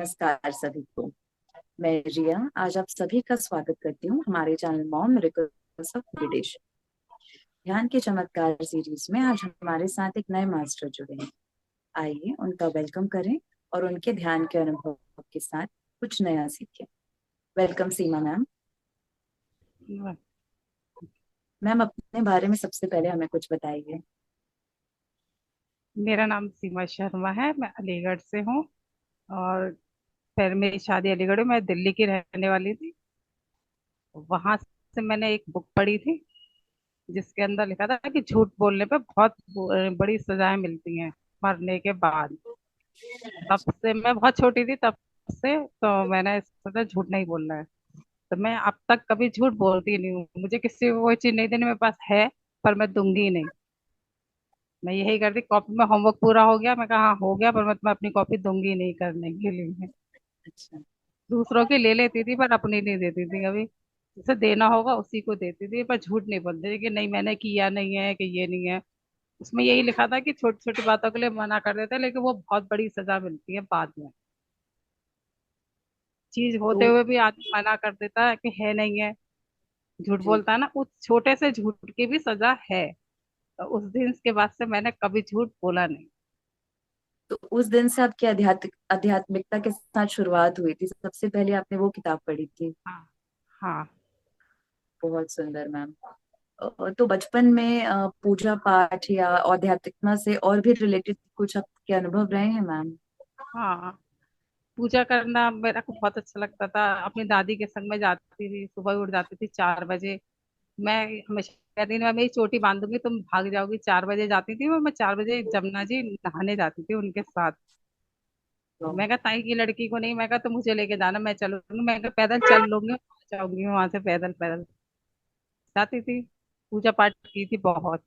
नमस्कार सभी को। मैं रिया आज आप सभी का स्वागत करती हूँ हमारे channel mom miracles of meditation ध्यान के चमत्कार सीरीज में। आज हमारे साथ एक नए मास्टर जुड़े हैं। आइए उनका वेलकम करें और उनके ध्यान के अनुभव के साथ कुछ नया सीखें। वेलकम सीमा मैम। मैम अपने बारे में सबसे पहले हमें कुछ बताइए। मेरा नाम सीमा शर्मा है। मैं अलीगढ़ से हूँ। और फिर मेरी शादी अलीगढ़ में, मैं दिल्ली की रहने वाली थी। वहां से मैंने एक बुक पढ़ी थी जिसके अंदर लिखा था कि झूठ बोलने पे बहुत बड़ी सजाएं मिलती हैं मरने के बाद। तब से, मैं बहुत छोटी थी तब से, तो मैंने सोचा झूठ नहीं बोलना है। तो मैं अब तक कभी झूठ बोलती नहीं हूँ। मुझे किसी को कोई चीज नहीं देनी, मेरे पास है पर मैं दूंगी नहीं। मैं यही करती, कॉपी में होमवर्क पूरा हो गया, मैं कहा हाँ हो गया, पर मैं तुम्हें अपनी कॉपी दूंगी नहीं करने के लिए। अच्छा। दूसरों की ले लेती थी पर अपनी नहीं देती थी कभी। जिसे देना होगा उसी को देती थी, पर झूठ नहीं बोलती थी कि नहीं मैंने किया नहीं है, कि ये नहीं है। उसमें यही लिखा था कि छोटी छोटी बातों के लिए मना कर देते हैं, लेकिन वो बहुत बड़ी सजा मिलती है बाद में। चीज होते तो हुए भी आदमी मना कर देता है कि है नहीं है, झूठ जी, बोलता है ना, उस छोटे से झूठ की भी सजा है। तो उस दिन के बाद से मैंने कभी झूठ बोला नहीं। तो उस दिन से आपकी आध्यात्मिकता के साथ शुरुआत हुई थी। सबसे पहले आपने वो किताब पढ़ी थी। हाँ। हाँ। बहुत सुंदर मैम। तो बचपन में पूजा पाठ या आध्यात्मिकता से और भी रिलेटेड कुछ आपके अनुभव रहे हैं मैम? हाँ, पूजा करना मेरा को बहुत अच्छा लगता था। अपनी दादी के संग में जाती थी, सुबह उठ जाती थी 4 बजे। मैं हमेशा कहती थी मैं मेरी चोटी बांधूंगी, तुम भाग जाओगी। 4 बजे जाती थी मैं 4 बजे जमुना जी नहाने जाती थी उनके साथ। मैं कहा ताई की लड़की को नहीं, मैं कहा तो मुझे लेके जाना, मैं चलूंगी। मैं कहा पैदल चल लूंगी, जाऊंगी वहां से पैदल पैदल जाती थी। पूजा पाठ की थी बहुत।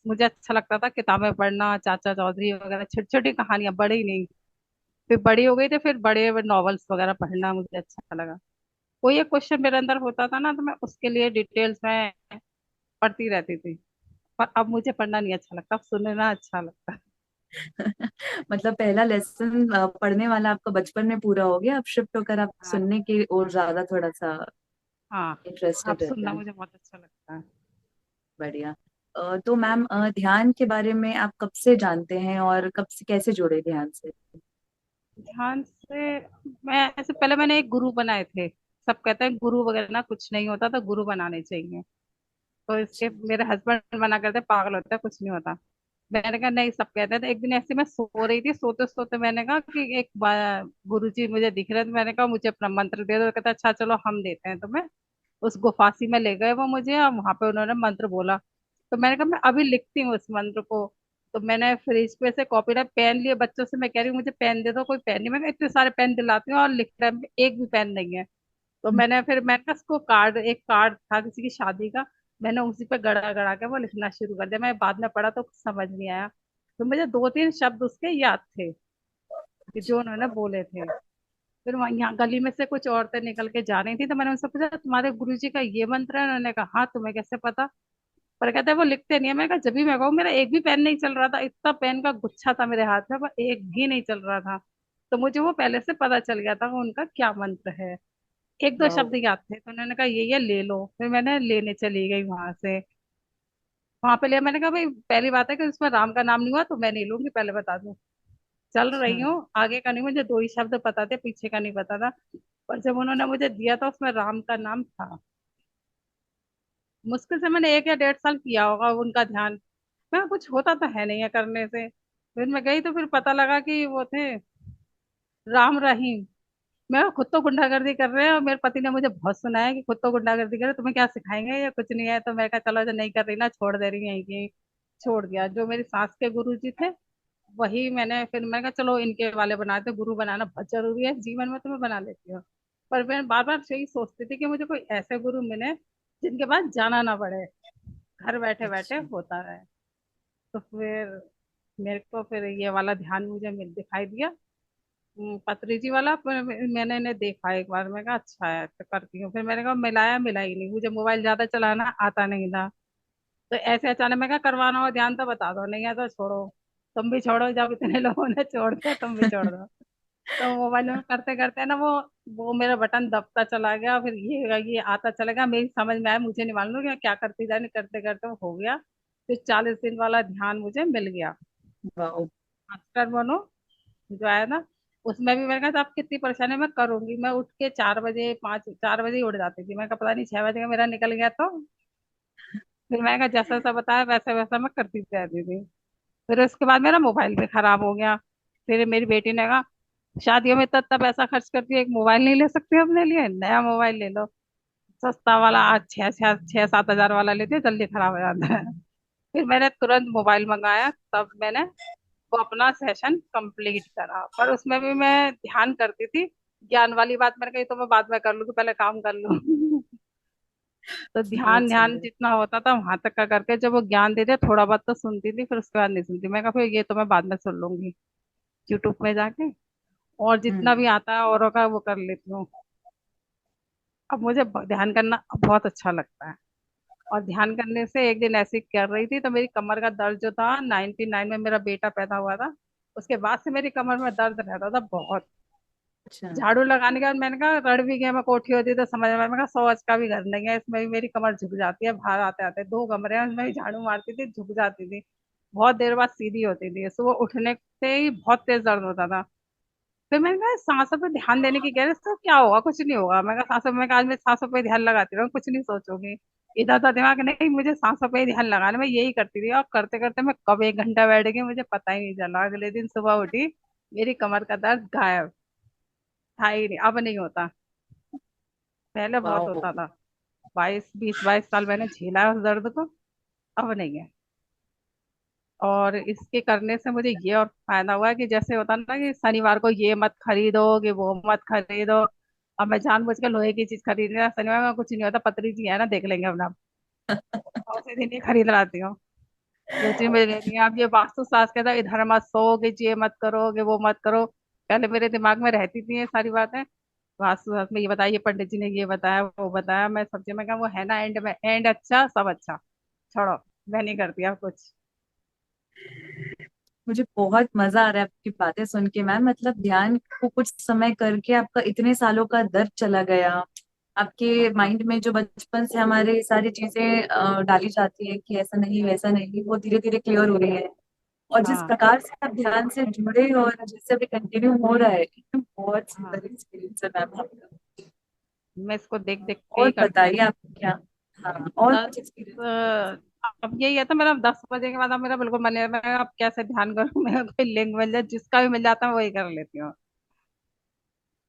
मुझे अच्छा लगता था किताबें पढ़ना, चाचा चौधरी वगैरह, छोटी छोटी कहानियां, बड़ी नहीं। फिर बड़ी हो गई तो फिर बड़े नॉवेल्स वगैरह पढ़ना मुझे अच्छा लगा। कोई एक क्वेश्चन मेरे अंदर होता था ना, तो मैं उसके लिए डिटेल्स में पढ़ती रहती थी। पर अब मुझे पढ़ना नहीं अच्छा लगता, अब सुनना अच्छा लगता है। मतलब पहला लेसन पढ़ने वाला आपका बचपन में पूरा हो गया, अब शिफ्ट होकर आप हाँ। सुनने की ओर हाँ। ज्यादा थोड़ा सा हाँ, अब इंटरेस्टेड रहते सुनना हैं। मुझे बहुत अच्छा लगता है। बढ़िया। तो मैम ध्यान के बारे में आप कब से जानते हैं और कब से कैसे जुड़े ध्यान से? ध्यान से, मैं ऐसे पहले मैंने एक गुरु बनाए थे। सब कहते हैं गुरु वगैरह ना कुछ नहीं होता, तो गुरु बनाने चाहिए। तो इसके मेरे हस्बैंड मना करते पागल होता है, कुछ नहीं होता। मैंने कहा नहीं, सब कहते हैं। तो एक दिन ऐसे मैं सो रही थी, सोते सोते मैंने कहा कि एक गुरु जी मुझे दिख रहे थे, मैंने कहा मुझे अपना मंत्र दे दो। कहता अच्छा चलो हम देते हैं तुम्हें। उस गुफासी में ले गए वो मुझे, और वहां पे उन्होंने मंत्र बोला। तो मैंने कहा मैं अभी लिखती हूँ उस मंत्र को। तो मैंने फ्रिज पे से कॉपी रख पेन लिए, बच्चों से मैं कह रही हूँ मुझे पेन दे दो, कोई पेन नहीं। मैं कहा, इतने सारे पेन दिलाती हूँ और लिख रहे हैं, एक भी पेन नहीं है। तो मैंने कहा उसको कार्ड, एक कार्ड था किसी की शादी का, मैंने उसी पे गड़ा गड़ा के वो लिखना शुरू कर दिया। मैं बाद में पढ़ा तो कुछ समझ नहीं आया। तो मुझे दो तीन शब्द उसके याद थे कि जो उन्होंने बोले थे। फिर वहाँ यहाँ गली में से कुछ औरतें निकल के जा रही थी, तो मैंने उनसे पूछा तुम्हारे गुरुजी का ये मंत्र है? उन्होंने कहा हाँ, तुम्हें कैसे पता? पर कहते हैं वो लिखते नहीं है। मैं कहा जब भी मैं कहूँ, मेरा एक भी पेन नहीं चल रहा था, इतना पेन का गुच्छा था मेरे हाथ में, पर एक भी नहीं चल रहा था। तो मुझे वो पहले से पता चल गया था कि उनका क्या मंत्र है। एक दो वाह। शब्द याद थे, तो उन्होंने कहा ये ले लो। फिर मैंने लेने चली गई वहां से। वहां पे लिया, मैंने कहा भाई पहली बात है कि उसमें राम का नाम नहीं हुआ, तो मैं नहीं लूंगी, पहले बता दूं। चल अच्छा। रही हूँ, आगे का नहीं, मुझे दो ही शब्द पता थे, पीछे का नहीं पता था। पर जब उन्होंने मुझे दिया था उसमें राम का नाम था। मुश्किल से मैंने 1 या 1.5 साल किया होगा उनका ध्यान। मैं कुछ होता तो है नहीं है करने से। फिर मैं गई तो फिर पता लगा कि वो थे राम रहीम। मैं खुद तो गुंडागर्दी कर रहे हैं, और मेरे पति ने मुझे बहुत सुनाया कि खुद तो गुंडागर्दी करे, तुम्हें क्या सिखाएंगे, ये कुछ नहीं है। तो मैं कहा चलो जो नहीं कर रही ना, छोड़ दे रही है कि छोड़ दिया। जो मेरी सास के गुरु जी थे वही मैंने, फिर मैं कहा चलो इनके वाले बनाते, गुरु बनाना बहुत जरूरी है जीवन में, तो मैं बना लेती हूँ। पर मैं बार बार यही सोचती थी कि मुझे कोई ऐसे गुरु मिले जिनके पास जाना ना पड़े, घर बैठे बैठे अच्छा। होता रहे। तो फिर मेरे को फिर ये वाला ध्यान मुझे दिखाई दिया। पत्री जी वाला। मैंने इन्हें देखा एक बार, मैं कहा अच्छा है तो करती हूँ। फिर मैंने कहा मिलाया, मिला ही नहीं, मुझे मोबाइल ज्यादा चलाना आता नहीं था। तो ऐसे अचानक मैं कहा करवाना हो ध्यान तो बता दो, नहीं है तो छोड़ो। तुम भी छोड़ो, जब इतने लोगों ने छोड़ दिया तुम भी छोड़ दो। तो मोबाइल में करते करते ना वो मेरा बटन दबता चला गया, फिर ये आता चला गया, मेरी समझ में आया, मुझे नहीं मालूम कि मैं क्या करती जाने, करते करते वो हो गया। फिर 40 दिन वाला ध्यान मुझे मिल गया, वाह। मास्टर बनो जो आया ना। उसमें भी मैंने कहा आप कितनी परेशानी मैं करूंगी, मैं उठ के 4 बजे 4 बजे ही उठ जाती थी, मैं कहा पता नहीं 6 बजे का मेरा निकल गया तो। फिर मैंने कहा जैसा जैसा बताया वैसा वैसा मैं करती रहती थी। फिर उसके बाद मेरा मोबाइल भी खराब हो गया। फिर मेरी बेटी ने कहा शादियों में इतना इतना पैसा खर्च करती है, एक मोबाइल नहीं ले सकती अपने लिए, नया मोबाइल ले लो। सस्ता वाला आज 6-7 हजार वाला लेते हैं, जल्दी खराब हो जाता है। फिर मैंने तुरंत मोबाइल मंगाया, तब मैंने वो अपना सेशन कंप्लीट करा, पर उसमें भी मैं ध्यान करती थी। ज्ञान वाली बात मैंने कही तो मैं बाद में कर लूंगी, पहले काम कर लूँ। तो ध्यान बहुत ध्यान सुंदर। जितना होता था वहां तक का करके, जब वो ज्ञान देते थोड़ा बहुत तो सुनती थी, फिर उसके बाद नहीं सुनती। मैं कहा फिर ये तो मैं बाद में सुन लूंगी यूट्यूब में जाके, और जितना हम्म। भी आता है औरों का वो कर लेती हूँ। अब मुझे ध्यान करना बहुत अच्छा लगता है। और ध्यान करने से एक दिन ऐसी कर रही थी तो मेरी कमर का दर्द जो था, 99 में मेरा बेटा पैदा हुआ था, उसके बाद से मेरी कमर में दर्द रहता था बहुत। अच्छा। झाड़ू लगाने के बाद मैंने कहा रड़ भी गया, मैं कोठी होती तो समझ में, मैंने कहा 100 का भी घर नहीं है, इसमें भी मेरी कमर झुक जाती है, बाहर आते आते 2 कमरे हैं उसमें भी झाड़ू मारती थी, झुक जाती थी। बहुत देर बाद सीधी होती थी, सुबह उठने से ही बहुत तेज दर्द होता था। फिर मैंने कहा सांसों पे ध्यान देने की कह रहे तो क्या होगा, कुछ नहीं होगा। मैं कहा सांसों, मैं कहा आज मैं सांसों पे ध्यान लगाती रहूँ, कुछ नहीं सोचूंगी। इधर था दिमाग, नहीं मुझे सांसों पे ही ध्यान लगाना, मैं यही करती थी, और करते करते मैं कब 1 घंटा बैठ गई मुझे पता ही नहीं चला। अगले दिन सुबह उठी, मेरी कमर का दर्द गायब, था ही नहीं, अब नहीं होता। पहले बहुत वाह। होता था, 22 साल मैंने झेला है उस दर्द को, अब नहीं है। और इसके करने से मुझे ये और फायदा हुआ है कि जैसे होता ना कि शनिवार को ये मत खरीदो कि वो मत खरीदो, अब मैं जानबूझ के लोहे की चीज खरीद रहा, शनिवार में कुछ नहीं होता, पतली सी है ना, देख लेंगे अपना, और उसी दिन ही खरीद लाती हूँ। जो चीज मुझे लेनी है, अब ये वास्तु शास्त्र कहता है इधर मत सो कि ये मत करो कि वो मत करो, पहले मेरे दिमाग में रहती थी ये सारी बातें। वास्तु शास्त्र में ये बताया, ये पंडित जी ने ये बताया वो बताया, मैं सब में कहा वो है ना एंड में, एंड अच्छा सब अच्छा, छोड़ो, मैं नहीं करती अब कुछ। मुझे बहुत मजा आ रहा है आपकी बातें सुन के मैम। मतलब ध्यान को कुछ समय करके आपका इतने सालों का दर्द चला गया। आपके हाँ माइंड में जो बचपन से हमारे सारी चीजें डाली जाती है कि ऐसा नहीं वैसा नहीं, वो धीरे धीरे क्लियर हो रही है। और जिस हाँ प्रकार से आप ध्यान से जुड़े और जिससे अभी कंटिन्यू हो रहा है, एकदम बहुत हाँ, सुंदर एक्सपीरियंस है मैम आपका। मैं इसको देख देख के और ही करती बताइए हूँ। आप क्या। हाँ, और दस कुछ एक्सपीरियंस। अब यही है तो मेरा 10 बजे के बाद अब मेरा बिल्कुल मन नहीं है, मैं अब कैसे ध्यान करूँ। मैं कोई लिंक मिल जाए, जिसका भी मिल जाता है मैं वही कर लेती हूँ,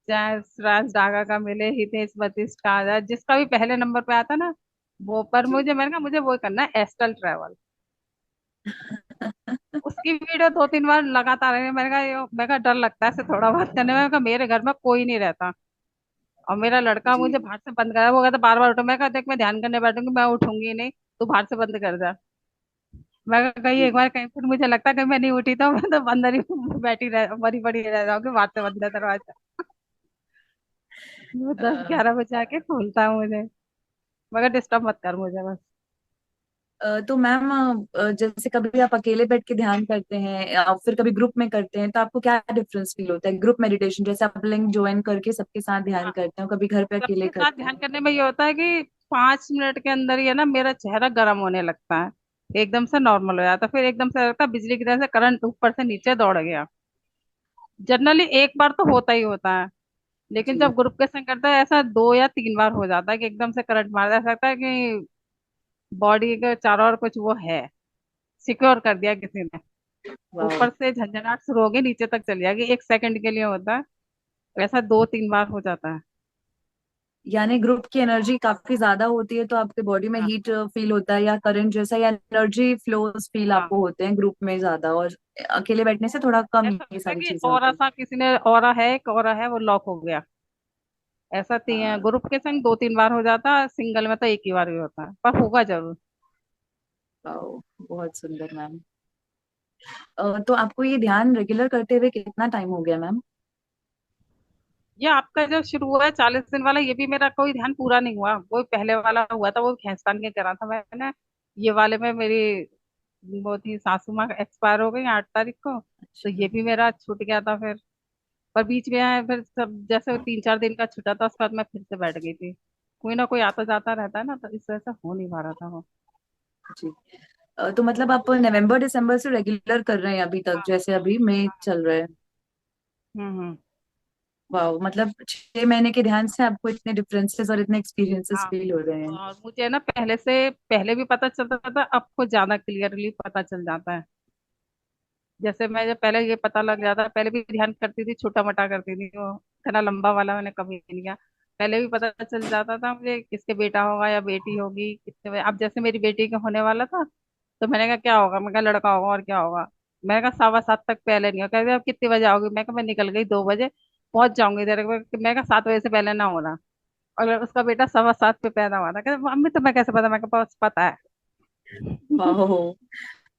चाहे राज डागा का मिले, हितेश वशिष्ठ का आ जाए, जिसका भी पहले नंबर पे आता ना वो। पर जी। मैंने कहा मुझे वो करना है, एस्ट्रल ट्रेवल। उसकी वीडियो 2-3 बार लगातार है, मैंने कहा डर लगता है ऐसे थोड़ा बहुत करने में, मैंने कहा मेरे घर में कोई नहीं रहता, और मेरा लड़का जी। मुझे बाहर से बंद करा, वो कहता बार बार उठो, मैं कहा देख मैं ध्यान करने बैठूंगी, मैं उठूंगी नहीं, तू बाहर से बंद कर जा। मैं कहा कहीं एक जी। बार कहीं फिर मुझे लगता है कहीं मैं नहीं उठी तो मैं तो अंदर ही बैठी रह मरी पड़ी रह जाऊंगी, बाहर से बंद है दरवाजा। वो दस अ, ग्यारह बजे आके खोलता है मुझे, मगर डिस्टर्ब मत कर मुझे बस। तो मैम, जैसे कभी आप अकेले बैठ के ध्यान करते हैं या फिर कभी ग्रुप में करते हैं, तो आपको क्या डिफरेंस फील होता है? ग्रुप मेडिटेशन जैसे आप लिंक ज्वाइन करके सबके साथ ध्यान हाँ, करते हैं, कभी घर पे अकेले सबके साथ करते ध्यान हैं? करने में ये होता है कि 5 मिनट के अंदर ही है ना मेरा चेहरा गर्म होने लगता है, एकदम से नॉर्मल हो जाता है, फिर एकदम से लगता है बिजली की तरह से करंट ऊपर से नीचे दौड़ गया। जनरली एक बार तो होता ही होता है, लेकिन जी। जब ग्रुप के संग करता है ऐसा 2 या 3 बार हो जाता है कि एकदम से करंट मार ऐसा लगता है कि बॉडी के चारों ओर कुछ वो है, सिक्योर कर दिया किसी ने। वाह। ऊपर से झंझनाहट शुरू होगी, नीचे तक चली जाएगी, 1 सेकंड के लिए होता है। ऐसा 2-3 बार हो जाता है। यानी ग्रुप की एनर्जी काफी ज्यादा होती है तो आपके बॉडी में हाँ हीट फील होता है, या करंट जैसा, या एनर्जी फ्लोज फील हाँ, आपको होते हैं ग्रुप में ज्यादा, और अकेले बैठने से थोड़ा कम ऐसा ये लगता है सारी कि चीजें ऑरा होती हैं? सा किसी ने, ऑरा है एक ऑरा है वो लॉक हो गया। ऐसा ग्रुप के संग 2-3 बार हो जाता है, सिंगल में तो एक ही बार भी होता है, पर होगा जरूर। वाह, बहुत सुंदर मैम। तो आपको ये ध्यान रेगुलर करते हुए कितना टाइम हो गया मैम? ये आपका जो शुरू हुआ है 40 दिन वाला, ये भी मेरा कोई ध्यान पूरा नहीं हुआ, वो पहले वाला हुआ था, वो खींचतान के करा था मैंने। ये वाले में मेरी वो थी सासू माँ एक्सपायर हो गई 8 तारीख को, तो अच्छा। ये भी मेरा छूट गया था फिर। पर बीच में आए फिर सब, जैसे 3-4 दिन का छुट्टा था उसके बाद मैं फिर से बैठ गई थी। कोई ना कोई आता जाता रहता है ना, तो इस वजह से हो नहीं पा रहा था वो। जी। तो मतलब आप नवंबर दिसंबर से रेगुलर कर रहे हैं अभी तक, हाँ जैसे अभी मई हाँ। चल रहा है। हम्म। वाह, मतलब 6 महीने के ध्यान से आपको इतने डिफरेंसेस और इतने एक्सपीरियंसेस हाँ, फील हो रहे हैं। और मुझे ना पहले भी पता चलता था, अब कुछ ज्यादा क्लियरली पता चल जाता है। जैसे मैं जब पहले ये पता लग जाता, पहले भी ध्यान करती थी, छोटा मोटा करती थी, वो इतना लंबा वाला मैंने कभी नहीं किया। पहले भी पता चल जाता था मुझे किसके बेटा होगा या बेटी होगी किसके। अब जैसे मेरी बेटी का होने वाला था, तो मैंने कहा क्या होगा, मैं कहा लड़का होगा और क्या होगा। मैंने कहा 7:15 तक पहले नहीं होगा। कहते अब कितने बजे आओगी, मैं कहा मैं निकल गई 2 बजे, पहुंच जाऊंगी तेरे को। मैं कहा 7 बजे से पहले ना होना। और उसका बेटा 7:15 पे पैदा हुआ था। कहते मम्मी तुम्हें कैसे पता, मैं कहा बस पता है। वाह,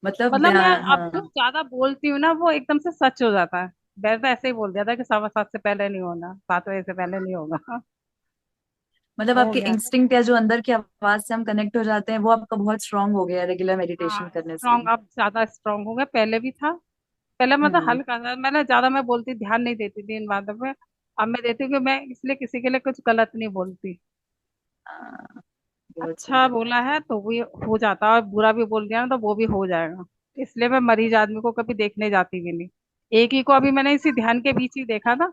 मतलब मतलब मैं अब जो हाँ। ज्यादा बोलती हूँ ना वो एकदम से सच हो जाता है। मैंने तो ऐसे ही बोल दिया था कि 7:15 से पहले नहीं होना, 7 बजे से पहले नहीं होगा। मतलब हो आपके गया था। इंस्टिंक्ट या जो अंदर की आवाज से हम कनेक्ट हो जाते हैं वो आपका बहुत स्ट्रांग हो गया रेगुलर हाँ मेडिटेशन करने से। स्ट्रांग, अब ज्यादा स्ट्रांग हो गया, पहले भी था। पहले मतलब हम्म। हल्का था, मैंने ज्यादा मैं बोलती, ध्यान नहीं देती थी इन बातों पे। अब मैं देती हूँ कि मैं इसलिए किसी के लिए कुछ गलत नहीं बोलती। हाँ, बहुत अच्छा सुंदर। बोला है तो वो हो जाता है, और बुरा भी बोल दिया ना तो वो भी हो जाएगा। इसलिए मैं मरीज आदमी को कभी देखने जाती भी नहीं। एक ही को अभी मैंने इसी ध्यान के बीच ही देखा था।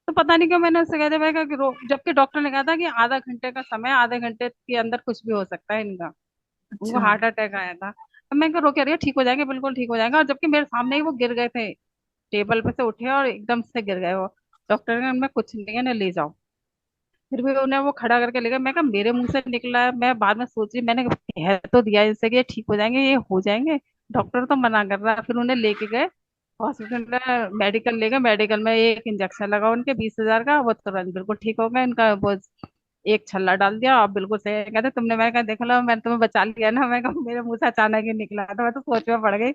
तो पता नहीं क्यों मैंने उससे कह दिया, मैं कहा कि जबकि डॉक्टर ने कहा था कि आधा घंटे का समय, आधे घंटे के अंदर कुछ भी हो सकता है इनका। उनको अच्छा। हार्ट अटैक आया था। तो मैं रो कह रही हूँ ठीक हो जाएंगे, बिल्कुल ठीक हो जाएगा, और जबकि मेरे सामने ही वो गिर गए थे। टेबल पे से उठे और एकदम से गिर गए वो। डॉक्टर ने उनमें कुछ नहीं है ना, ले जाओ। फिर भी उन्हें वो खड़ा करके ले गए। मैं कहा मेरे मुंह से निकला है, मैं बाद में सोच रही, मैंने कह तो दिया इनसे कि ये ठीक हो जाएंगे, ये हो जाएंगे। डॉक्टर तो मना कर रहा है। फिर उन्हें लेके गए हॉस्पिटल, मेडिकल ले गए। मेडिकल में एक इंजेक्शन लगा उनके 20,000 का, वो तुरंत बिल्कुल ठीक हो गए। इनका वो एक छल्ला डाल दिया, आप बिल्कुल सही है। कहते तुमने, मैं कहा देख लो मैंने तुम्हें बचा लिया ना। मैं कहा मेरे मुंह से अचानक ही निकला था, मैं तो सोच में पड़ गई।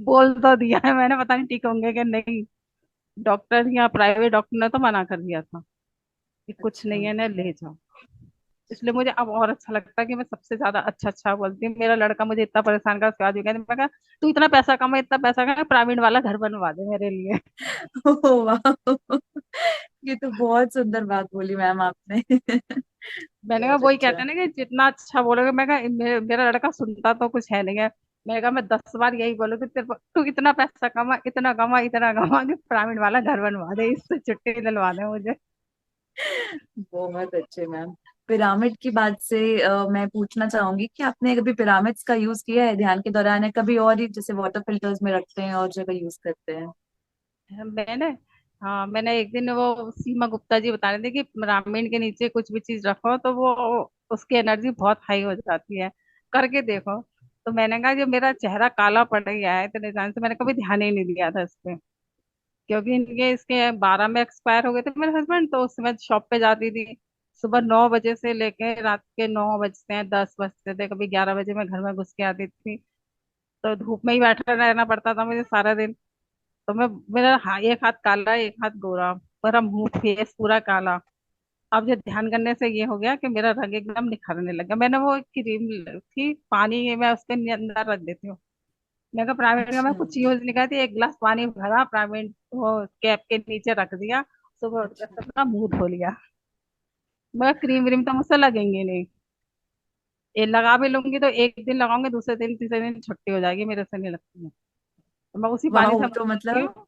बोल तो दिया है मैंने, पता नहीं ठीक होंगे कि नहीं। डॉक्टर या प्राइवेट डॉक्टर ने तो मना कर दिया था कि कुछ अच्छा। नहीं है ना, ले जाओ। इसलिए मुझे अब और अच्छा लगता है कि मैं सबसे ज्यादा अच्छा अच्छा बोलती हूँ। मेरा लड़का मुझे इतना परेशान कर, उसके बाद भी कहते, मैं कहा तू इतना पैसा कमा, इतना पैसा कमा, प्राइवेट वाला घर बनवा दे मेरे लिए। ओह, वाह, ये तो बहुत सुंदर बात बोली मैम आपने। मैंने कहा बहुत वही कहते अच्छा। हैं ना कि जितना अच्छा बोलोगे। मैं कहा मेरा लड़का सुनता तो कुछ है नहीं है। मैं कहा मैं 10 बार यही बोलूंगी, तू इतना पैसा कमा, इतना कमा, इतना कमा कि पिरामिड वाला घर बनवा दे, इससे छुट्टी दिलवा दे मुझे। बहुत अच्छे मैम। पिरामिड की बात से मैं पूछना चाहूंगी कि आपने कभी पिरामिड्स का यूज किया है ध्यान के दौरान, या कभी और ही जैसे वाटर फिल्टर्स में रखते हैं और जगह यूज करते हैं। मैंने हाँ, मैंने एक दिन वो सीमा गुप्ता जी बता रहे थे कि रामायण के नीचे कुछ भी चीज रखो तो वो उसकी एनर्जी बहुत हाई हो जाती है, करके देखो। तो मैंने कहा जो मेरा चेहरा काला पड़ गया है इतने टाइम से, मैंने कभी ध्यान ही नहीं दिया था इस पे। क्योंकि इनके इसके 12 में एक्सपायर हो गए थे मेरे हस्बैंड, तो उसमें मैं शॉप पे जाती थी। सुबह 9 बजे से लेके रात के 9 बजते हैं, 10 बजते थे, कभी 11 बजे मैं घर में घुस के आती थी। तो धूप में ही बैठा रहना पड़ता था मुझे सारा दिन। तो मैं, मेरा एक हाथ काला, एक हाथ गोरा, पूरा मुंह फेस पूरा काला। अब जो ध्यान करने से ये हो गया कि मेरा रंग एकदम निखरने लगा। मैंने वो क्रीम थी, पानी में उसके अंदर रख देती हूँ। मैं कहा प्राइवेट का मैं अच्छा। कुछ यूज नहीं करती, एक गिलास पानी भरा प्राइवेट वो कैप के नीचे रख दिया, सुबह उठ अच्छा। कर अपना मुंह धो लिया। मैं क्रीम व्रीम तो मुझसे लगेंगे नहीं। ये लगा भी लूंगी तो एक दिन लगाऊंगी, दूसरे दिन तीसरे दिन छुट्टी हो जाएगी, मेरे से नहीं लगती है। तो मैं उसी पानी से वाह, मुंह तो धोती मतलब हूँ।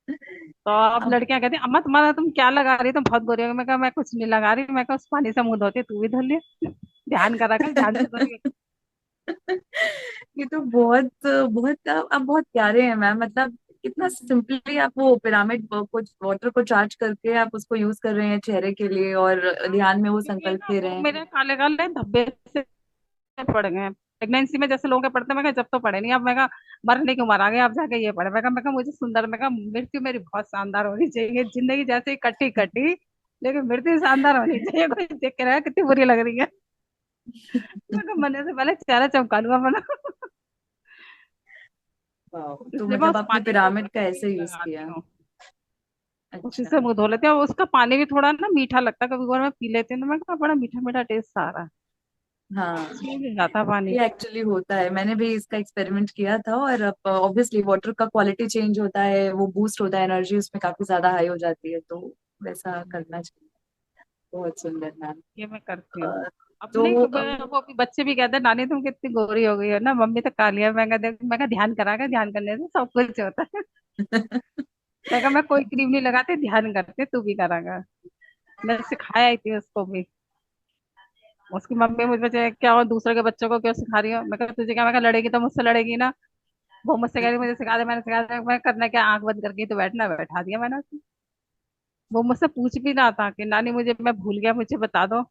तो अब अब लड़कियां कहती हैं अम्मा तुम्हारा, तुम क्या लगा रही हो, तुम बहुत गोरी हो गई। मैं कहा मैं कुछ नहीं लगा रही, मैं कहा उस पानी से मुंह धोती है, तू भी धो लिया। ध्यान करा कर, ध्यान से धोती है। ये तो बहुत बहुत आप बहुत प्यारे हैं मैम, मतलब कितना सिंपली आप वो पिरामिड को वाटर को चार्ज करके आप उसको यूज कर रहे हैं चेहरे के लिए, और हाँ, ध्यान में वो क्योंकि संकल्प ना ले रहे वो हैं। मेरे काले काले धब्बे से पड़ गए हैं। प्रेगनेंसी में जैसे लोगों के पड़ते हैं, मैं कहा जब तो पड़े नहीं। अब मैं कहा मरने क्यों मरांगे, अब जाके ये पड़े। मैं कहा मुझे सुंदर, मैं कहा मृत्यु मेरी बहुत शानदार होनी चाहिए, जिंदगी जैसे ही कटी कटी, लेकिन मृत्यु शानदार होनी चाहिए। कोई देख के रहा कितनी बुरी लग रही है। मैं कहा मरने से पहले चेहरा चमका लूंगा अपना। वाह, तो इसलिए मैं मतलब उस आपने पानी को पिरामिड का कभी ऐसे नहीं यूज लगाती किया। हूँ। उसी अच्छा। से मुंह धो लेते हैं, और उसका पानी भी थोड़ा ना मीठा लगता है, कभी कभार मैं पी लेती हूँ तो मैं कहा बड़ा मीठा मीठा टेस्ट आ रहा है। हाँ, सूख जाता पानी। ये एक्चुअली होता है, मैंने भी इसका एक्सपेरिमेंट किया था। और अब ऑब्वियसली वाटर का क्वालिटी चेंज होता है, वो बूस्ट होता है, एनर्जी उसमें काफी ज्यादा हाई हो जाती है, तो वैसा करना चाहिए। बहुत सुंदर मैम। ये मैं करती हूँ। तो अपने वो भी बच्चे भी कहते हैं नानी तुम कितनी गोरी हो गई हो ना, मम्मी तो काली है। मैं कहते मैं कहा ध्यान कराकर, ध्यान करने से सब कुछ होता है। मैं कहा मैं कोई क्रीम नहीं लगाती, ध्यान करते तू भी करागा। मैं सिखाया ही थी उसको भी। उसकी मम्मी मुझे क्या हो दूसरे के बच्चों को क्यों सिखा रही हो। मैं कहा तुझे क्या, मैं कहा लड़ेगी तो मुझसे लड़ेगी ना। वो मुझसे कह रही मुझे सिखा दे, मैंने सिखा दे। मैं करना क्या, आंख बंद करके तो बैठना, बैठा दिया मैंने उसे। वो मुझसे पूछ भी रहा था कि नानी मुझे, मैं भूल गया मुझे बता दो।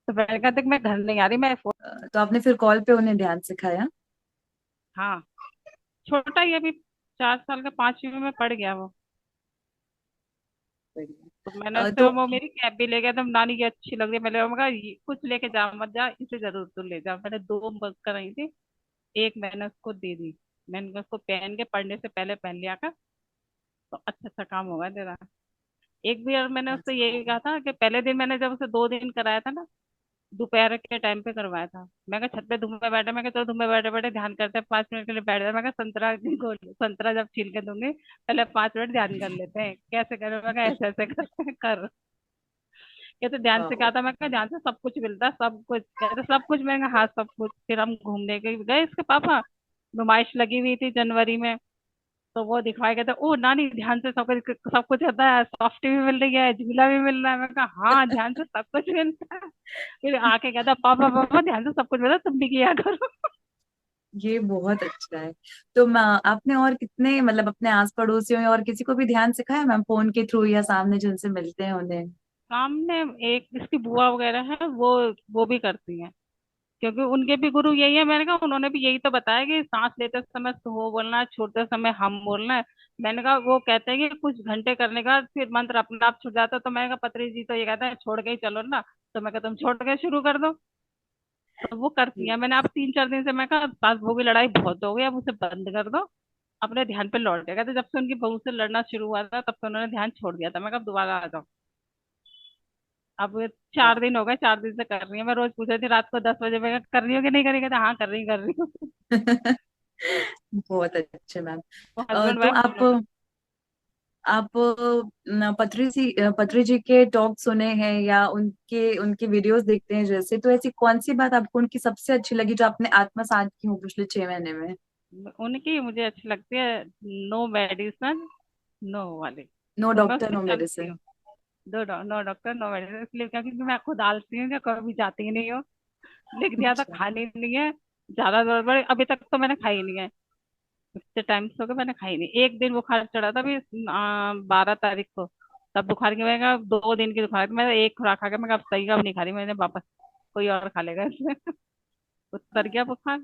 तो मैंने कहा देख मैं घर नहीं आ रही, मैं तो आपने फिर कॉल पे उन्हें ध्यान सिखाया? हाँ, छोटा ही अभी 4 साल का, 5वीं में पढ़ गया वो। बढ़िया। तो मैंने उससे, तो वो मेरी कैब भी ले गया तो नानी की अच्छी लग रही है। मैं कहा कुछ लेके जा मत जा, इसे जरूर तू ले जा। मैंने 2 मग कराई थी, एक मैंने उसको दे दी। मैंने कहा उसको पहन के पढ़ने से पहले पहन लिया कर, तो अच्छा अच्छा काम होगा तेरा। एक भी, और मैंने उससे अच्छा। यही कहा था कि पहले दिन मैंने जब उसे 2 दिन कराया था ना, दोपहर के टाइम पे करवाया था। मैं कहा छत पे धूप में बैठे, मैं कहा चलो धूप में बैठे बैठे ध्यान करते हैं, 5 मिनट के लिए बैठ जाए। मैं कहा संतरा को, संतरा जब छील के दूंगी पहले 5 मिनट ध्यान कर लेते हैं, कैसे करें। मैं कहा ऐसे ऐसे करते हैं कर। ये तो ध्यान से वाह। कहा था, मैं कहा ध्यान से सब कुछ मिलता है, सब कुछ। कहते सब कुछ, मैंने कहा हाँ सब कुछ। फिर हम घूमने के गए, इसके पापा, नुमाइश लगी हुई थी जनवरी में। तो वो दिखवाए, कहते ओ नानी ध्यान से सब कुछ होता है, सॉफ्टी भी मिल रही है, झूला भी मिल रहा है। मैं कहा हाँ ध्यान से सब कुछ मिलता है। फिर आके कहता पापा पापा ध्यान से सब कुछ मिलता है, तुम भी किया करो। ये बहुत अच्छा है। तो आपने और कितने, मतलब अपने आस पड़ोसियों या और किसी को भी ध्यान सिखाया मैम, फोन के थ्रू या सामने जिनसे मिलते हैं उन्हें? सामने एक इसकी बुआ वगैरह है, वो भी करती हैं, क्योंकि उनके भी गुरु यही है। मैंने कहा उन्होंने भी यही तो बताया कि सांस लेते समय हो बोलना है, छोड़ते समय हम बोलना है। मैंने कहा वो कहते हैं कि कुछ घंटे करने का फिर मंत्र अपने आप छूट जाता है। तो मैंने कहा पत्री जी तो ये कहते हैं छोड़ के ही चलो ना। तो मैं कहा तुम छोड़ के शुरू कर दो। तो वो करती है। मैंने अब 3-4 दिन से मैं कहा सास बहू की लड़ाई बहुत हो गई, अब उसे बंद कर दो, अपने ध्यान पे लौट जाएगा। तो जब से उनकी बहू से लड़ना शुरू हुआ था तब से उन्होंने ध्यान छोड़ दिया था। मैं कहा अब दोबारा आ जाओ। अब 4 दिन हो गए, 4 दिन से कर रही है। मैं रोज पूछ रही थी रात को 10 बजे, मैं कहा, कर रही हो कि नहीं कर रही। कहते हाँ कर रही हूँ। बहुत अच्छे मैम। वो हस्बैंड तो वाइफ आप दोनों कर। पत्री जी के टॉक सुने हैं या उनके उनके वीडियोस देखते हैं जैसे, तो ऐसी कौन सी बात आपको उनकी सबसे अच्छी लगी जो आपने आत्मसात की हो पिछले 6 महीने में? उनकी मुझे अच्छी लगती है, नो मेडिसिन नो वाली। नो तो मैं उस डॉक्टर पर नो चलती मेडिसिन। हूँ। दो नो डॉक्टर नो मेडिसिन, इसलिए क्योंकि मैं खुद आलसी हूँ, जो कभी जाती ही नहीं हूँ। लिख दिया था अच्छा। खानी नहीं है, ज्यादा जोर पड़े, अभी तक तो मैंने खाई नहीं है। इतने टाइम से हो गया मैंने खाई नहीं। एक दिन बुखार चढ़ा था अभी 12 तारीख को, तब बुखार की, मैं कहा 2 दिन की बुखार थी, मैंने एक खुराक खा के मैं कहा अब सही का अब नहीं खा रही। मैंने वापस, कोई और खा लेगा इसमें। उतर गया बुखार।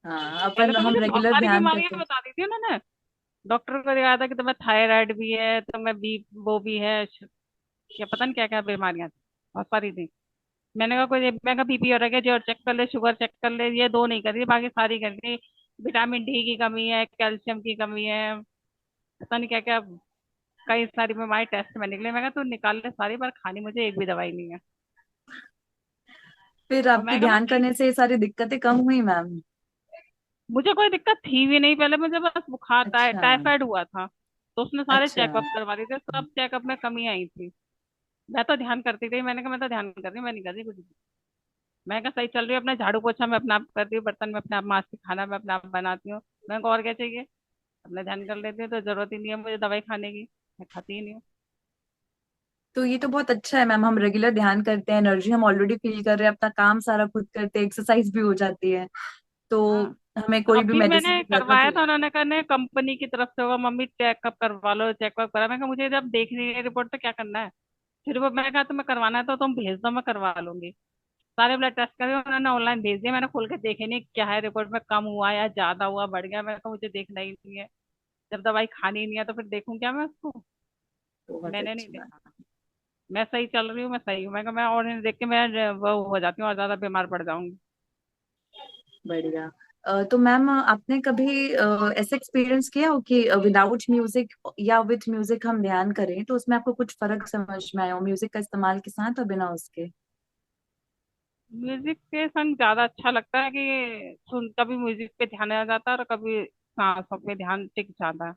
हाँ, पहले अपन तो हम मुझे बहुत रेगुलर सारी ध्यान बीमारियां करते हैं। बता दी थी उन्होंने। डॉक्टर को दिखाया था कि तुम्हें थायराइड भी है, तुम्हें बी वो भी है, क्या पता नहीं क्या क्या बीमारियां थी, बहुत सारी थी। मैंने कहा कोई, मैं कहा बीपी हो रहा है जो चेक कर ले, शुगर चेक कर ले, ये दो नहीं करी, बाकी सारी कर ली। विटामिन डी की कमी है, कैल्शियम की कमी है, पता नहीं क्या क्या, कई सारी बीमारी टेस्ट में निकले। मैं कहा तू निकाल ले सारी, पर खानी मुझे एक भी दवाई नहीं है। फिर और आपकी मैं कहा ध्यान करने से ये सारी दिक्कतें कम हुई मैम? मुझे कोई दिक्कत थी भी नहीं पहले, मुझे बस बुखार अच्छा। टाइफाइड हुआ था। तो उसने सारे अच्छा। चेकअप करवा दिए थे, सब चेकअप में कमी आई थी। मैं तो ध्यान करती थी, मैंने कहा मैं तो ध्यान कर रही हूँ, मैं नहीं कर रही कुछ भी। मैं कहा सही चल रही हूँ, अपना झाड़ू पोछा मैं अपने आप करती हूँ, बर्तन मैं अपने आप मांजती, खाना मैं अपने आप बनाती हूँ। मैं को और क्या चाहिए, अपना ध्यान कर लेती हूँ तो जरूरत ही नहीं है मुझे दवाई खाने की, मैं खाती ही नहीं हूँ। तो ये तो बहुत अच्छा है मैम, हम रेगुलर ध्यान करते हैं, एनर्जी हम ऑलरेडी फील कर रहे हैं, अपना काम सारा खुद करते हैं, एक्सरसाइज भी हो जाती है, तो हाँ, हमें तो कोई भी अभी मेडिसिन मैंने की जरूरत करवाया ही था, नहीं। उन्होंने कहा नहीं कंपनी की तरफ से होगा, मम्मी चेकअप करवा लो, चेकअप करा। मैं कहा मुझे जब देखनी है रिपोर्ट तो क्या करना है। फिर वो, मैंने कहा तुम्हें करवाना है तो तुम भेज दो, मैं करवा लूंगी। सारे ब्लड टेस्ट करे उन्होंने, ऑनलाइन भेज दिया। मैंने खोल के देखे नहीं क्या है रिपोर्ट में, कम हुआ या ज्यादा हुआ, बढ़ गया। मैं कहा मुझे देखना ही नहीं है, जब दवाई खानी नहीं है तो फिर देखूं क्या मैं उसको। बहुत मैंने नहीं अच्छी बात। देखा। मैं सही चल रही हूँ, मैं सही हूँ। मैं कहा मैं और नहीं देख के मैं वो हो जाती हूँ और ज्यादा बीमार पड़ जाऊंगी। बढ़िया। तो मैम आपने कभी ऐसा एक्सपीरियंस किया हो कि विदाउट म्यूजिक या विथ म्यूजिक हम ध्यान करें तो उसमें आपको कुछ फर्क समझ में आया हो, म्यूजिक का इस्तेमाल के साथ और बिना उसके? म्यूजिक के संग ज्यादा अच्छा लगता है कि सुन, कभी म्यूजिक पे ध्यान आ जाता है और कभी सांसों पे ध्यान टिक जाता है।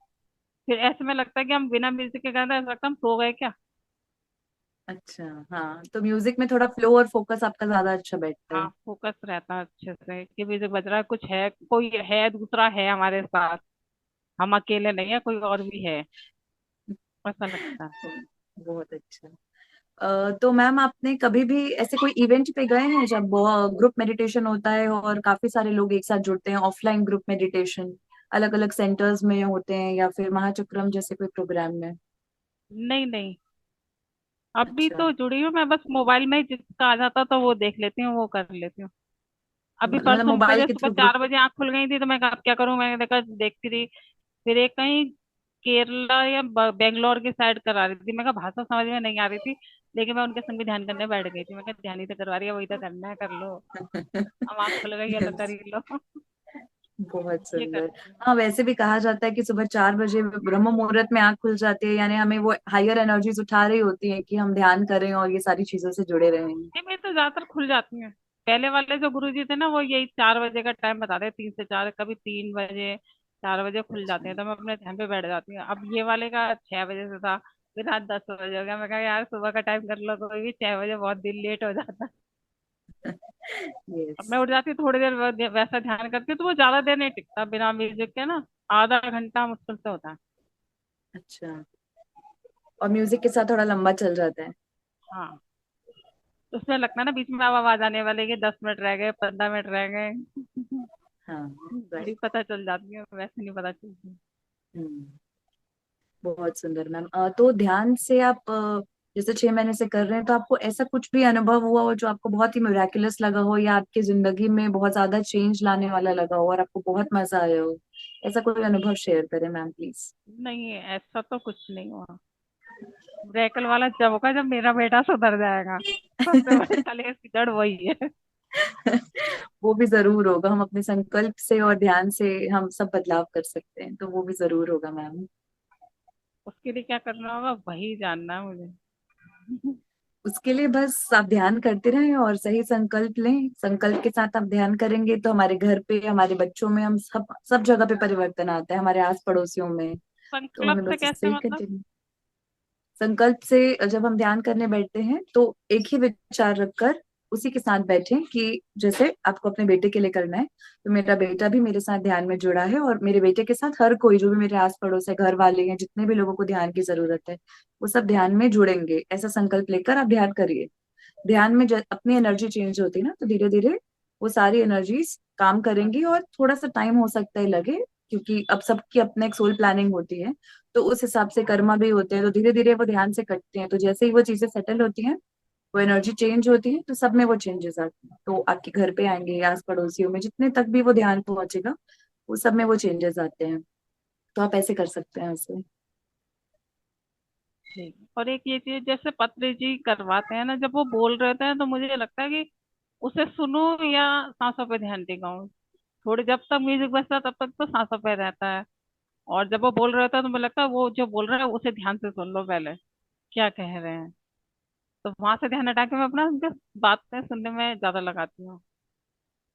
फिर ऐसे में लगता है कि हम बिना म्यूजिक के गाते, ऐसा लगता है हम सो गए क्या। अच्छा। हाँ, तो म्यूजिक में थोड़ा फ्लो और फोकस आपका ज्यादा अच्छा बैठता हाँ, है। फोकस रहता है अच्छे से कि म्यूजिक बज रहा है, कुछ है, कोई है, दूसरा है हमारे साथ, हम अकेले नहीं है, कोई और भी है, ऐसा लगता है। बहुत अच्छा। तो मैम, आपने कभी भी ऐसे कोई इवेंट पे गए हैं जब ग्रुप मेडिटेशन होता है और काफी सारे लोग एक साथ जुड़ते हैं, ऑफलाइन ग्रुप मेडिटेशन, अलग अलग सेंटर्स में होते हैं या फिर महाचक्रम जैसे कोई प्रोग्राम में? नहीं नहीं, अभी अच्छा। तो जुड़ी हूँ मैं, बस मोबाइल में ही जिसका आ जाता तो वो देख लेती हूँ, वो कर लेती हूँ। अभी मतलब परसों मोबाइल मुझे के सुबह थ्रू ग्रुप? 4 बजे आँख खुल गई थी, तो मैं कहा अब क्या करूँ, मैंने देखा, देखती रही। फिर एक कहीं केरला या बेंगलोर की साइड करा रही थी, मैं कहा भाषा समझ में नहीं आ रही थी, लेकिन मैं उनके संग भी ध्यान करने बैठ गई थी। मैं कहा ध्यान ही तो करवा रही है, वही तो करना है, कर लो। अब आँख खुल गई है तो कर यस। ही लो। बहुत ये सुंदर। करती हूँ। हाँ, वैसे भी कहा जाता है कि सुबह 4 बजे ब्रह्म मुहूर्त में आंख खुल जाती है, यानी हमें वो हायर एनर्जीज उठा रही होती है कि हम ध्यान करें और ये सारी चीजों से जुड़े रहें। ये मेरी तो ज्यादातर खुल जाती है। पहले वाले जो गुरु जी थे ना, वो यही 4 बजे का टाइम बताते हैं, 3 से 4, कभी 3 बजे, 4 बजे खुल अच्छा। जाते हैं, तो मैं अपने ध्यान पे बैठ जाती हूँ। अब ये वाले का 6 बजे से था, फिर रात 10 बजे हो गया। मैं कहा यार सुबह का टाइम कर लो कोई भी, 6 बजे बहुत दिन लेट हो जाता है। अब यस। मैं उठ जाती हूँ थोड़ी देर वैसा ध्यान करती हूँ, तो वो ज्यादा देर नहीं टिकता बिना म्यूजिक के ना, आधा घंटा मुश्किल से होता है। अच्छा। और म्यूजिक के साथ थोड़ा लंबा चल जाता है। हाँ, तो उसमें लगता है ना बीच में अब आवाज आने वाली है कि 10 मिनट रह गए, 15 मिनट रह गए। हाँ। घड़ी राइट। पता चल जाती है, वैसे नहीं पता चलती। हम्म। बहुत सुंदर मैम। तो ध्यान से आप जैसे 6 महीने से कर रहे हैं, तो आपको ऐसा कुछ भी अनुभव हुआ हो जो आपको बहुत ही मिराकुलस लगा हो या आपकी जिंदगी में बहुत ज्यादा चेंज लाने वाला लगा हो और आपको बहुत मजा आया हो? ऐसा कोई अनुभव शेयर करें मैम, प्लीज। नहीं, ऐसा तो कुछ नहीं हुआ। ब्रेकल वाला जब होगा जब मेरा बेटा सुधर जाएगा, सबसे बड़ी कलेश की जड़ वही है। वो भी जरूर होगा। हम अपने संकल्प से और ध्यान से हम सब बदलाव कर सकते हैं, तो वो भी जरूर होगा मैम। उसके लिए क्या करना होगा वही जानना है मुझे। उसके लिए बस आप ध्यान करते रहें और सही संकल्प लें। संकल्प के साथ आप ध्यान करेंगे तो हमारे घर पे, हमारे बच्चों में, हम सब सब जगह पे परिवर्तन आता है, हमारे आस पड़ोसियों में। तो संकल्प हमें से बस इससे कैसे ही मतलब? कंटिन्यू। संकल्प से जब हम ध्यान करने बैठते हैं तो एक ही विचार रखकर उसी के साथ बैठें कि जैसे आपको अपने बेटे के लिए करना है, तो मेरा बेटा भी मेरे साथ ध्यान में जुड़ा है और मेरे बेटे के साथ हर कोई जो भी मेरे आस पड़ोस है, घर वाले हैं, जितने भी लोगों को ध्यान की जरूरत है, वो सब ध्यान में जुड़ेंगे। ऐसा संकल्प लेकर आप ध्यान करिए। ध्यान में अपनी एनर्जी चेंज होती है ना, तो धीरे धीरे वो सारी एनर्जीज काम करेंगी और थोड़ा सा टाइम हो सकता है लगे, क्योंकि अब सबकी अपने एक सोल प्लानिंग होती है, तो उस हिसाब से कर्मा भी होते हैं, तो धीरे धीरे वो ध्यान से कटते हैं। तो जैसे ही वो चीजें सेटल होती हैं, वो एनर्जी चेंज होती है, तो सब में वो चेंजेस आते हैं, तो आपके घर पे आएंगे, आस पड़ोसियों में, जितने तक भी वो ध्यान पहुंचेगा, वो सब में वो चेंजेस आते हैं। तो आप ऐसे कर सकते हैं उसे। ठीक। और एक ये चीज, जैसे पत्री जी करवाते हैं ना, जब वो बोल रहे होते हैं तो मुझे लगता है कि उसे सुनो या सांसों पे ध्यान टिकाऊं। थोड़ी जब तक म्यूजिक बजता है तब तक तो सांसों पे रहता है, और जब वो बोल रहा होता है तो मुझे लगता है वो जो बोल रहा है उसे ध्यान से सुन लो पहले, क्या कह रहे हैं। तो वहां से ध्यान हटा के मैं अपना उनके बातें सुनने में ज्यादा लगाती हूँ।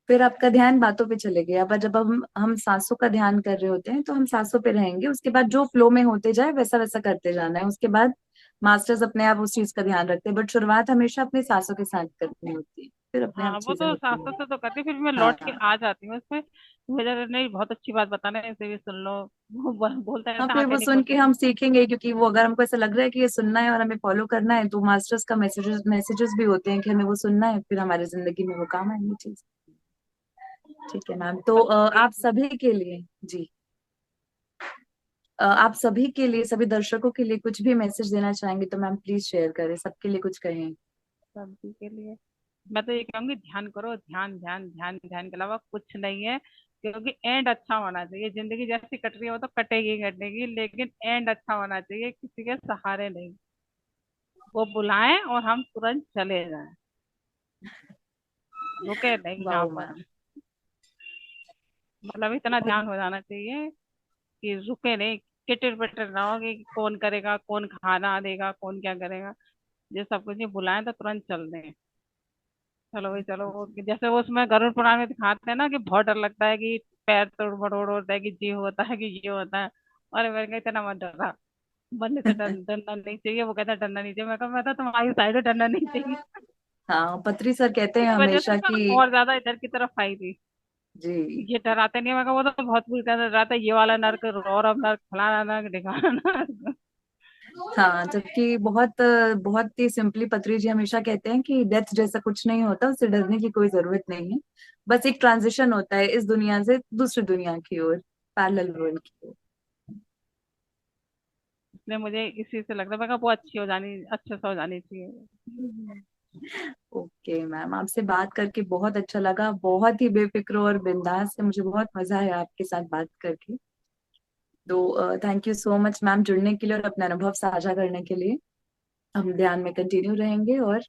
फिर आपका ध्यान बातों पे चले गया। पर जब हम सांसों का ध्यान कर रहे होते हैं तो हम सांसों पे रहेंगे, उसके बाद जो फ्लो में होते जाए वैसा वैसा करते जाना है। उसके बाद मास्टर्स अपने आप उस चीज का ध्यान रखते हैं, बट शुरुआत हमेशा अपने सांसों के साथ करनी होती है, फिर अपने आप हाँ, वो चीजें तो होती सांसों हैं। से तो करती, फिर मैं लौट के हाँ। आ जाती हूँ उसमें। मुझे नहीं, बहुत अच्छी बात बताना है, इसे भी सुन लो। वो बोलता है हाँ, ऐसा, हाँ फिर वो कहने को सुन के हम सीखेंगे, क्योंकि वो अगर हमको ऐसा लग रहा है कि ये सुनना है और हमें फॉलो करना है, तो मास्टर्स का मैसेजेस मैसेजेस भी होते हैं कि हमें वो सुनना है, फिर हमारी जिंदगी में वो काम आएंगी चीज। ठीक है मैम। तो बस एक। आप सभी के लिए, जी, आप सभी के लिए, सभी दर्शकों के लिए कुछ भी मैसेज देना चाहेंगे तो मैम प्लीज शेयर करें, सबके लिए कुछ कहें। सब्जी के लिए मैं तो ये कहूंगी, ध्यान करो, ध्यान ध्यान ध्यान, ध्यान के अलावा कुछ नहीं है। क्योंकि एंड अच्छा होना चाहिए, जिंदगी जैसी कट रही हो तो कटेगी ही कटेगी, लेकिन एंड अच्छा होना चाहिए, किसी के सहारे नहीं। वो बुलाएं और हम तुरंत चले जाएं, रुके नहीं यहाँ वाह पर। मैम। मतलब इतना बहुत। ध्यान हो जाना चाहिए कि रुके नहीं, किटिर पिटर ना हो कि कौन करेगा, कौन खाना देगा, कौन क्या करेगा। ये सब कुछ नहीं, बुलाएं तो तुरंत चल दें, चलो भाई चलो, जैसे वो उसमें गरुड़ पुराण में दिखाते हैं ना कि बहुत डर लगता है कि पैर तोड़ मरोड़ होता है, कि ये होता है, कि ये होता है। अरे मैंने कहा इतना मत डरा, बनने से डरना नहीं चाहिए। वो कहता है डरना नहीं चाहिए। मैं कहा मैं तो तुम्हारी साइड डरना नहीं चाहिए। हाँ, पत्री सर कहते हैं इस वजह से हमेशा मैं कि और ज्यादा इधर की तरफ आई थी। जी। ये डराते नहीं है। मैं कहा वो तो बहुत बुरी तरह डराता है, ये वाला नर्क, रौरव नर्क, फलाना नर्क, ढिकाना नर्क। हाँ, जबकि बहुत बहुत ही सिंपली पत्री जी हमेशा कहते हैं कि डेथ जैसा कुछ नहीं होता, उससे डरने की कोई जरूरत नहीं है। बस एक ट्रांजिशन होता है इस दुनिया से दूसरी दुनिया की ओर, पैरेलल वर्ल्ड की ओर। इसलिए मुझे इसी से लगता है, मैं कहा वो अच्छी हो जानी, अच्छे से हो जानी चाहिए। ओके मैम, आपसे बात करके बहुत अच्छा लगा, बहुत ही बेफिक्र और बिंदास से, मुझे बहुत मजा आया आपके साथ बात करके। तो thank you so much ma'am जुड़ने के लिए और अपना अनुभव साझा करने के लिए। हम ध्यान में कंटिन्यू रहेंगे और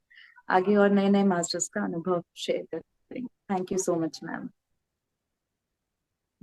आगे और नए नए मास्टर्स का अनुभव शेयर करेंगे। Thank you so much ma'am.